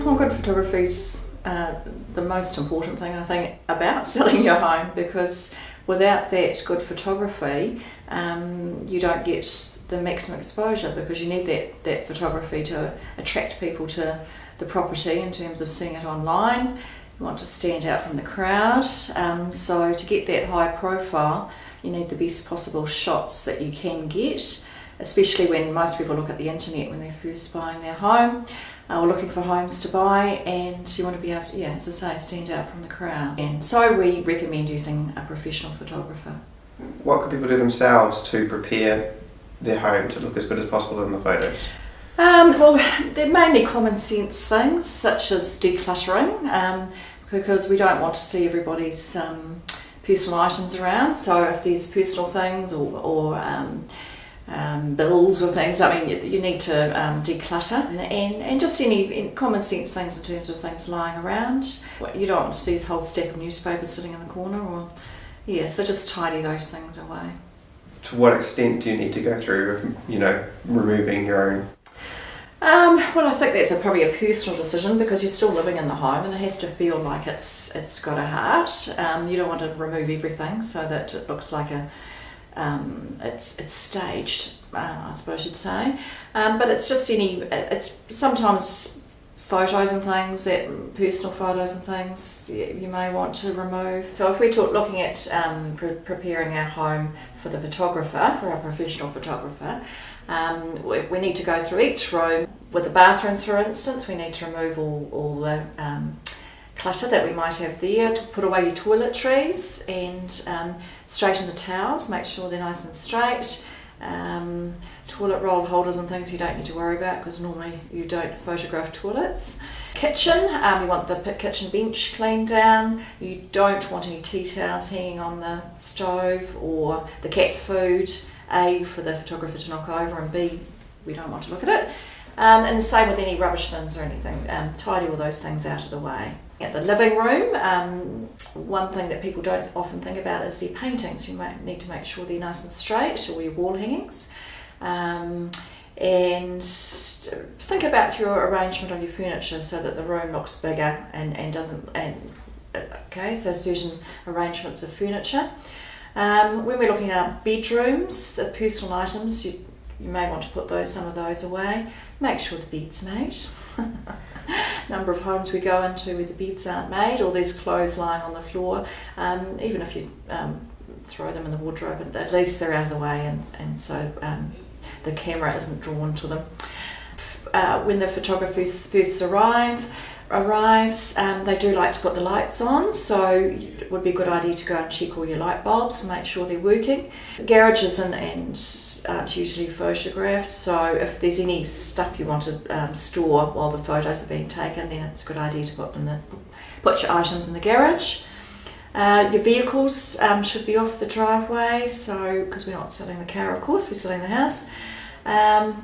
Well, good photography is the most important thing, I think, about selling your home, because without that good photography, you don't get the maximum exposure, because you need that photography to attract people to the property in terms of seeing it online. You want to stand out from the crowd, so to get that high profile, you need the best possible shots that you can get, especially when most people look at the internet when they're first buying their home or looking for homes to buy, and you want to be able to, as I say, stand out from the crowd. And so we recommend using a professional photographer. What can people do themselves to prepare their home to look as good as possible in the photos? Well, they're mainly common sense things, such as decluttering, because we don't want to see everybody's personal items around. So if there's personal things or bills or things, I mean, you need to declutter, and just any common sense things in terms of things lying around. You don't want to see a whole stack of newspapers sitting in the corner, so just tidy those things away. To what extent do you need to go through, removing your own? Well, I think that's probably a personal decision, because you're still living in the home and it has to feel like it's got a heart. You don't want to remove everything so that it looks like it's staged, I suppose you'd say. But it's just it's sometimes photos and things, that personal photos and things you may want to remove. So if we're looking at preparing our home for the photographer, for our professional photographer, we need to go through each room. With the bathrooms, for instance, we need to remove all the clutter that we might have there, to put away your toiletries and straighten the towels, make sure they're nice and straight. Toilet roll holders and things you don't need to worry about, because normally you don't photograph toilets. Kitchen, you want the kitchen bench cleaned down. You don't want any tea towels hanging on the stove, or the cat food, A, for the photographer to knock over, and B, we don't want to look at it. And the same with any rubbish bins or anything. Tidy all those things out of the way. At the living room, one thing that people don't often think about is their paintings. You might need to make sure they're nice and straight, or your wall hangings. And think about your arrangement of your furniture so that the room looks bigger and doesn't. So certain arrangements of furniture. When we're looking at our bedrooms, the personal items, you may want to put some of those away. Make sure the bed's made. Number of homes we go into where the beds aren't made, or there's clothes lying on the floor. Even if you throw them in the wardrobe, at least they're out of the way, and so the camera isn't drawn to them. When the photographer first arrives, they do like to put the lights on, so it would be a good idea to go and check all your light bulbs and make sure they're working. Garages aren't usually photographed, so if there's any stuff you want to store while the photos are being taken, then it's a good idea to put your items in the garage. Your vehicles should be off the driveway, so because we're not selling the car, of course, we're selling the house. And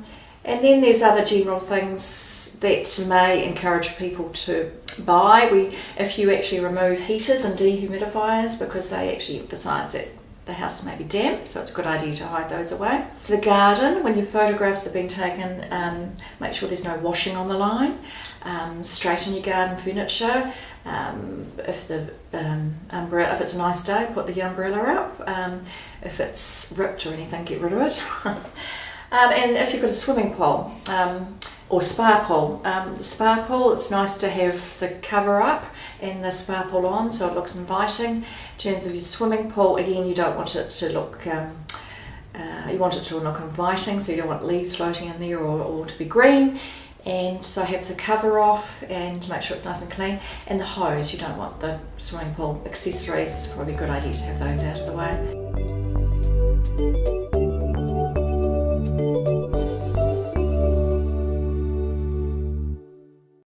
then there's other general things that may encourage people to buy. If you actually remove heaters and dehumidifiers, because they actually emphasise that the house may be damp, so it's a good idea to hide those away. The garden, when your photographs have been taken, make sure there's no washing on the line. Straighten your garden furniture. If the umbrella, if it's a nice day, put the umbrella up. If it's ripped or anything, get rid of it. And if you've got a swimming pool, or spa pool. The spa pool, it's nice to have the cover up and the spa pool on, so it looks inviting. In terms of your swimming pool, again, you don't want it to look, you want it to look inviting, so you don't want leaves floating in there or to be green. And so have the cover off and make sure it's nice and clean. And the hose, you don't want the swimming pool accessories. It's probably a good idea to have those out of the way.